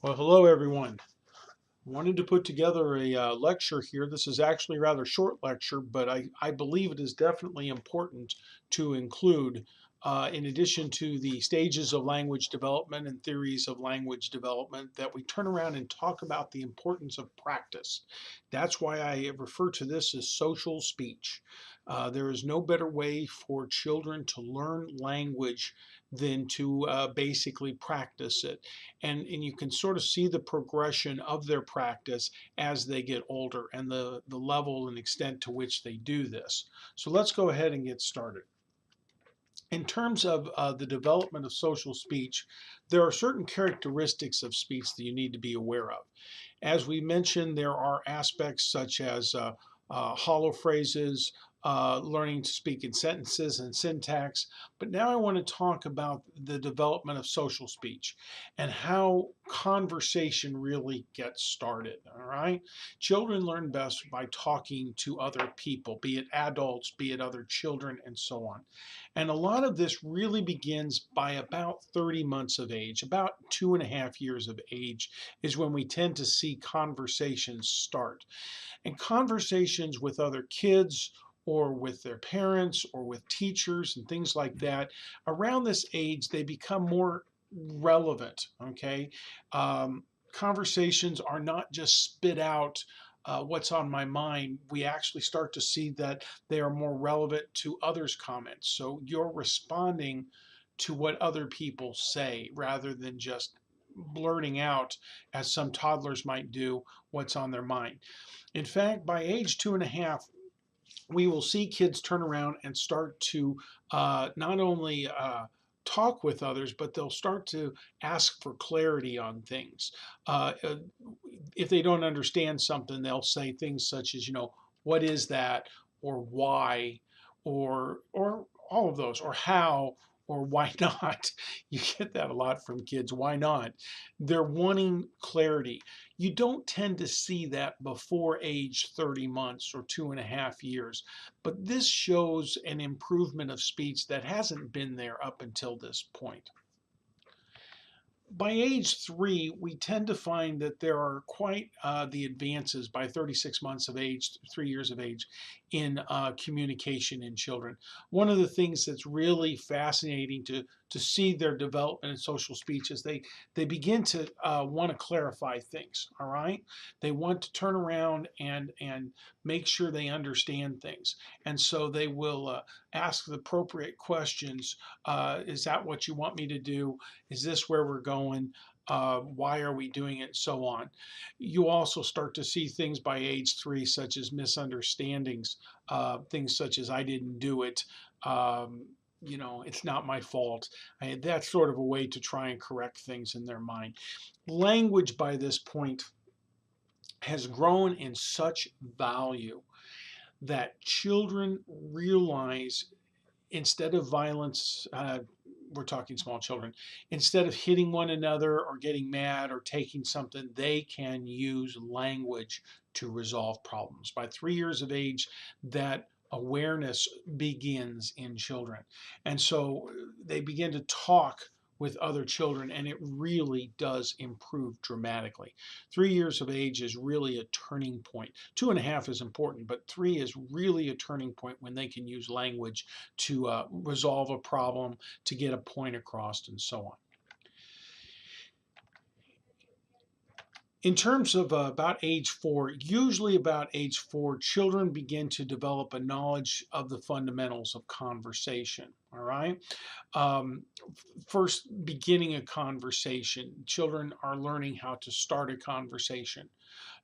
Well, hello everyone. Wanted to put together a lecture here. This is actually a rather short lecture, but I believe it is definitely important to include, in addition to the stages of language development and theories of language development, that we turn around and talk about the importance of practice. That's why I refer to this as social speech. There is no better way for children to learn language than to basically practice it, and you can sort of see the progression of their practice as they get older and the level and extent to which they do this. So let's go ahead and get started. In terms of the development of social speech, there are certain characteristics of speech that you need to be aware of. As we mentioned, there are aspects such as hollow phrases, learning to speak in sentences and syntax. But now I want to talk about the development of social speech and how conversation really gets started. All right. Children learn best by talking to other people, be it adults, be it other children, and so on. And a lot of this really begins by about 30 months of age, about 2.5 years of age is when we tend to see conversations start. And conversations with other kids or with their parents or with teachers and things like that, around this age, they become more relevant. Okay. Conversations are not just spit out what's on my mind. We actually start to see that they are more relevant to others' comments. So you're responding to what other people say rather than just blurting out, as some toddlers might do, what's on their mind. In fact, by age 2.5, we will see kids turn around and start to not only talk with others, but they'll start to ask for clarity on things. Uh, uh, if they don't understand something, they'll say things such as, what is that, or why, or all of those, or how, or why not. You get that a lot from kids. Why not? They're wanting clarity. You don't tend to see that before age 30 months or 2.5 years, but this shows an improvement of speech that hasn't been there up until this point. By age 3, we tend to find that there are quite the advances by 36 months of age, 3 years of age, in communication in children. One of the things that's really fascinating to see their development in social speech is they begin to want to clarify things. All right, they want to turn around and make sure they understand things, and so they will ask the appropriate questions. Is that what you want me to do? Is this where we're going? Why are we doing it? So on. You also start to see things by age 3, such as misunderstandings, things such as I didn't do it. Um, it's not my fault. That's sort of a way to try and correct things in their mind. Language by this point has grown in such value that children realize, instead of violence, we're talking small children, instead of hitting one another or getting mad or taking something, they can use language to resolve problems. By 3 years of age, that awareness begins in children. And so they begin to talk with other children, and it really does improve dramatically. 3 years of age is really a turning point. 2.5 is important, but 3 is really a turning point when they can use language to resolve a problem, to get a point across, and so on. In terms of about age 4, usually about age 4, children begin to develop a knowledge of the fundamentals of conversation. All right. Um, First, beginning a conversation, children are learning how to start a conversation.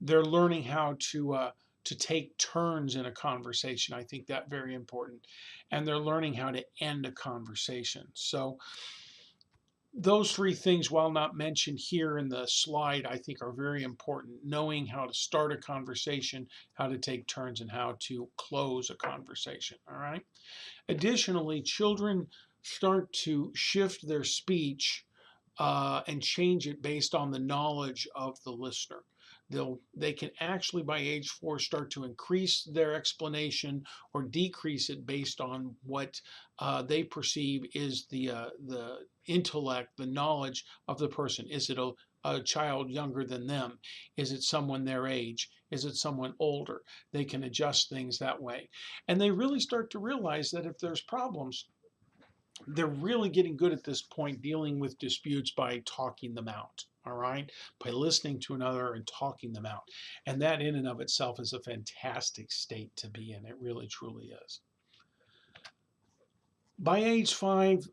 They're learning how to take turns in a conversation. I think that very important, and they're learning how to end a conversation. So those three things, while not mentioned here in the slide, I think are very important. Knowing how to start a conversation, how to take turns, and how to close a conversation. All right. Additionally, children start to shift their speech and change it based on the knowledge of the listener. They can actually by age 4 start to increase their explanation or decrease it based on what they perceive is the intellect, the knowledge of the person. Is it a child younger than them? Is it someone their age? Is it someone older? They can adjust things that way. And they really start to realize that if there's problems, they're really getting good at this point dealing with disputes by talking them out. All right, by listening to another and talking them out. And that in and of itself is a fantastic state to be in. It really, truly is. By age 5,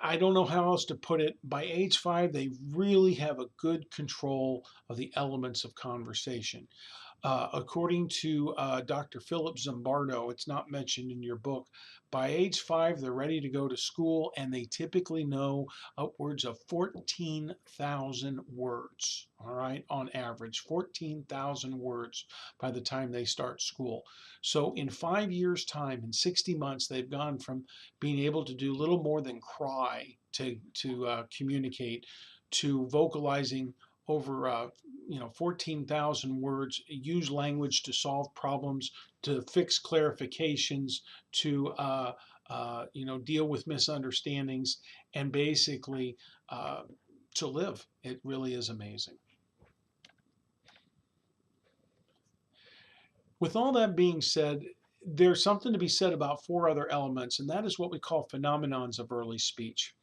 I don't know how else to put it. By age 5, they really have a good control of the elements of conversation. According to Dr. Philip Zimbardo, it's not mentioned in your book, by age 5, they're ready to go to school and they typically know upwards of 14,000 words, all right, on average, 14,000 words by the time they start school. So in 5 years' time, in 60 months, they've gone from being able to do little more than cry to communicate to vocalizing over 14,000 words, use language to solve problems, to fix clarifications, to deal with misunderstandings, and basically to live. It really is amazing. With all that being said, there's something to be said about 4 other elements, and that is what we call phenomenons of early speech.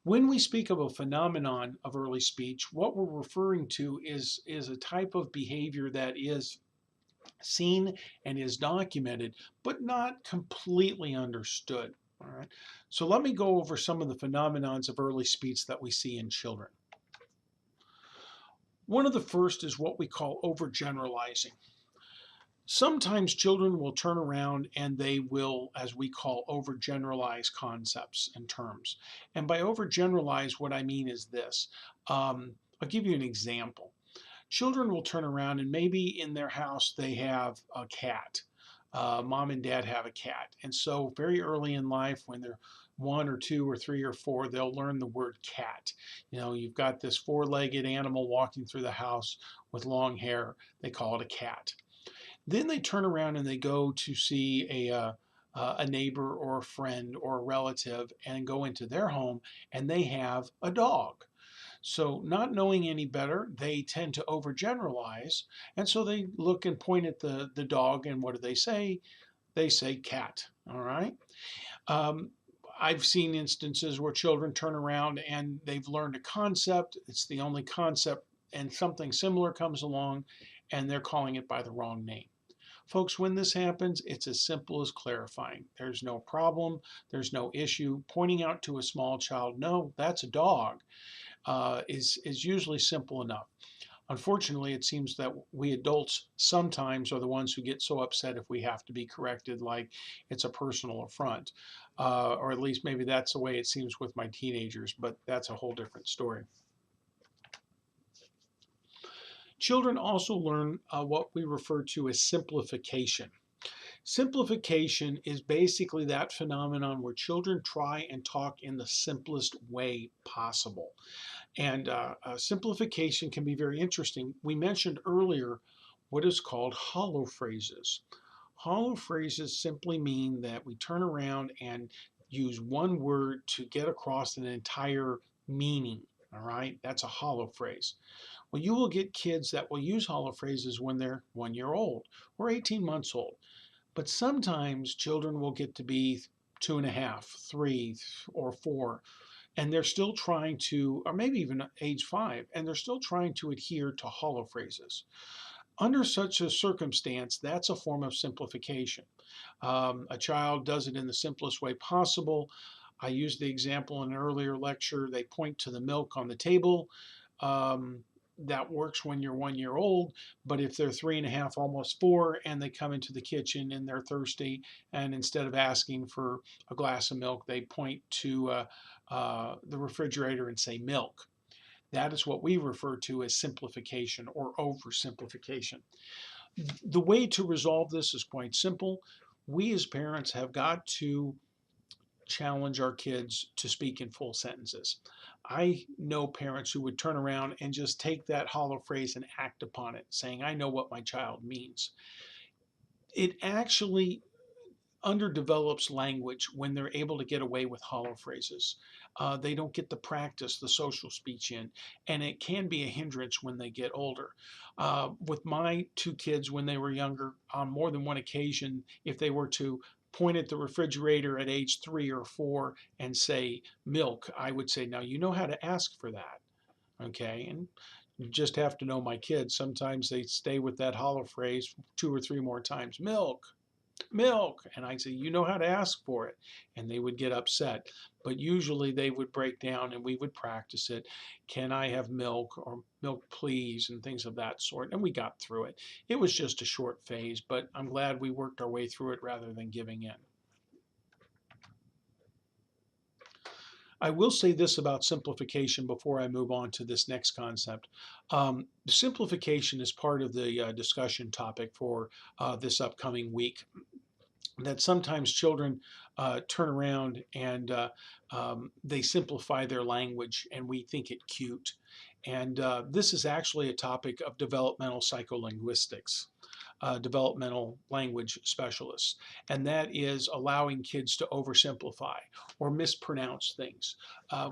When we speak of a phenomenon of early speech, what we're referring to is a type of behavior that is seen and is documented, but not completely understood. All right. So let me go over some of the phenomenons of early speech that we see in children. One of the first is what we call overgeneralizing. Sometimes children will turn around and they will, as we call, overgeneralize concepts and terms. And by overgeneralize, what I mean is this. I'll give you an example. Children will turn around and maybe in their house they have a cat. Mom and dad have a cat. And so very early in life, when they're 1 or 2 or 3 or 4, they'll learn the word cat. You've got this 4-legged animal walking through the house with long hair. They call it a cat. Then they turn around and they go to see a neighbor or a friend or a relative and go into their home and they have a dog. So, not knowing any better, they tend to overgeneralize. And so they look and point at the dog, and what do they say? They say cat. All right. I've seen instances where children turn around and they've learned a concept. It's the only concept, and something similar comes along, and they're calling it by the wrong name. Folks, when this happens, it's as simple as clarifying. There's no problem, there's no issue. Pointing out to a small child, no, that's a dog, is usually simple enough. Unfortunately, it seems that we adults sometimes are the ones who get so upset if we have to be corrected, like it's a personal affront. Or at least maybe that's the way it seems with my teenagers, but that's a whole different story. Children also learn what we refer to as simplification. Simplification is basically that phenomenon where children try and talk in the simplest way possible. And simplification can be very interesting. We mentioned earlier what is called hollow phrases. Hollow phrases simply mean that we turn around and use one word to get across an entire meaning. All right, that's a hollow phrase. Well, you will get kids that will use hollow phrases when they're 1 year old or 18 months old. But sometimes children will get to be 2.5, 3, or 4, and they're still trying to, or maybe even age 5, and they're still trying to adhere to hollow phrases. Under such a circumstance, that's a form of simplification. A child does it in the simplest way possible. I used the example in an earlier lecture. They point to the milk on the table. That works when you're 1 year old, but if they're 3.5, almost 4, and they come into the kitchen and they're thirsty, and instead of asking for a glass of milk, they point to the refrigerator and say milk. That is what we refer to as simplification or oversimplification. The way to resolve this is quite simple. We as parents have got to challenge our kids to speak in full sentences. I know parents who would turn around and just take that hollow phrase and act upon it, saying, I know what my child means. It actually underdevelops language when they're able to get away with hollow phrases. They don't get the practice, the social speech in, and it can be a hindrance when they get older. With my two kids when they were younger, on more than one occasion, if they were to point at the refrigerator at age 3 or 4 and say milk, I would say, now you know how to ask for that. Okay. And you just have to know my kids. Sometimes they stay with that hollow phrase 2 or 3 more times milk, milk. And I say, you know how to ask for it. And they would get upset. But usually they would break down and we would practice it. Can I have milk, or milk please, and things of that sort. And we got through it. It was just a short phase, but I'm glad we worked our way through it rather than giving in. I will say this about simplification before I move on to this next concept. Simplification is part of the discussion topic for this upcoming week. That sometimes children turn around and they simplify their language and we think it cute. And this is actually a topic of developmental psycholinguistics, developmental language specialists, and that is allowing kids to oversimplify or mispronounce things.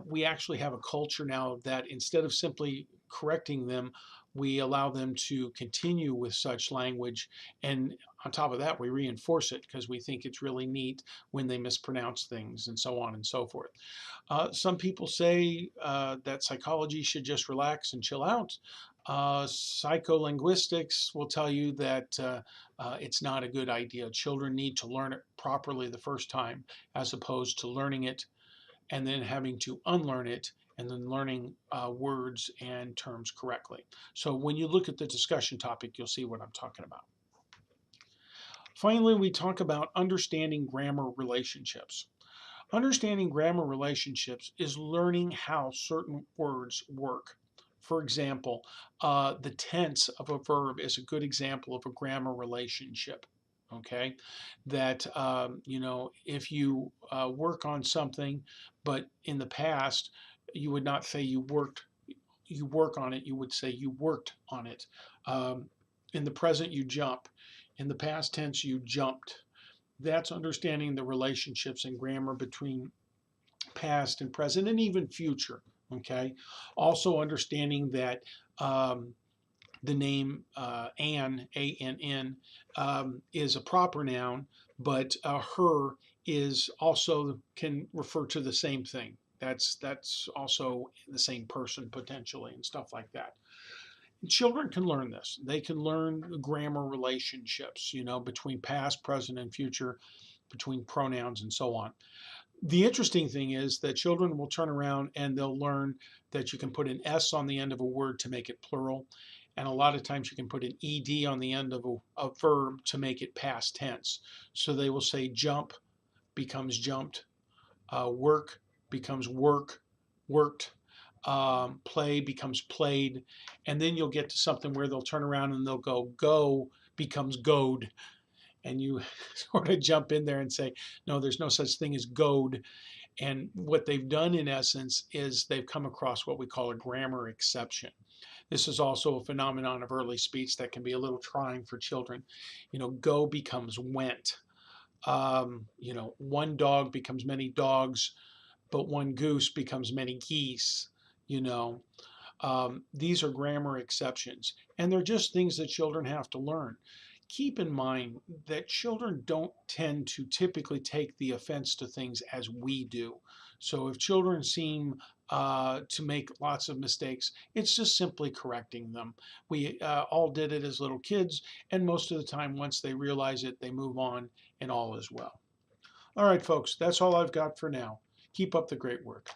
We actually have a culture now that instead of simply correcting them, we allow them to continue with such language, and on top of that we reinforce it because we think it's really neat when they mispronounce things, and so on and so forth. Some people say that psychology should just relax and chill out. Psycholinguistics will tell you that it's not a good idea. Children need to learn it properly the first time, as opposed to learning it and then having to unlearn it and then learning words and terms correctly. So when you look at the discussion topic, you'll see what I'm talking about. Finally, we talk about understanding grammar relationships. Understanding grammar relationships is learning how certain words work. For example, the tense of a verb is a good example of a grammar relationship. Okay, that if you work on something, but in the past you would not say you work on it. You would say you worked on it. In the present, you jump. In the past tense, you jumped. That's understanding the relationships in grammar between past and present and even future. Okay. Also understanding that the name Ann, A-N-N, is a proper noun, but her is also can refer to the same thing. That's also the same person potentially, and stuff like that. Children can learn this. They can learn grammar relationships, between past, present, and future, between pronouns and so on. The interesting thing is that children will turn around and they'll learn that you can put an S on the end of a word to make it plural. And a lot of times you can put an ED on the end of a verb to make it past tense. So they will say jump becomes jumped, work becomes worked, play becomes played. And then you'll get to something where they'll turn around and they'll go becomes goed. And you sort of jump in there and say, no, there's no such thing as goad. And what they've done in essence is they've come across what we call a grammar exception. This is also a phenomenon of early speech that can be a little trying for children. Go becomes went. One dog becomes many dogs, but one goose becomes many geese. These are grammar exceptions, and they're just things that children have to learn. Keep in mind that children don't tend to typically take the offense to things as we do. So if children seem to make lots of mistakes, it's just simply correcting them. We all did it as little kids, and most of the time, once they realize it, they move on, and all is well. All right, folks, that's all I've got for now. Keep up the great work.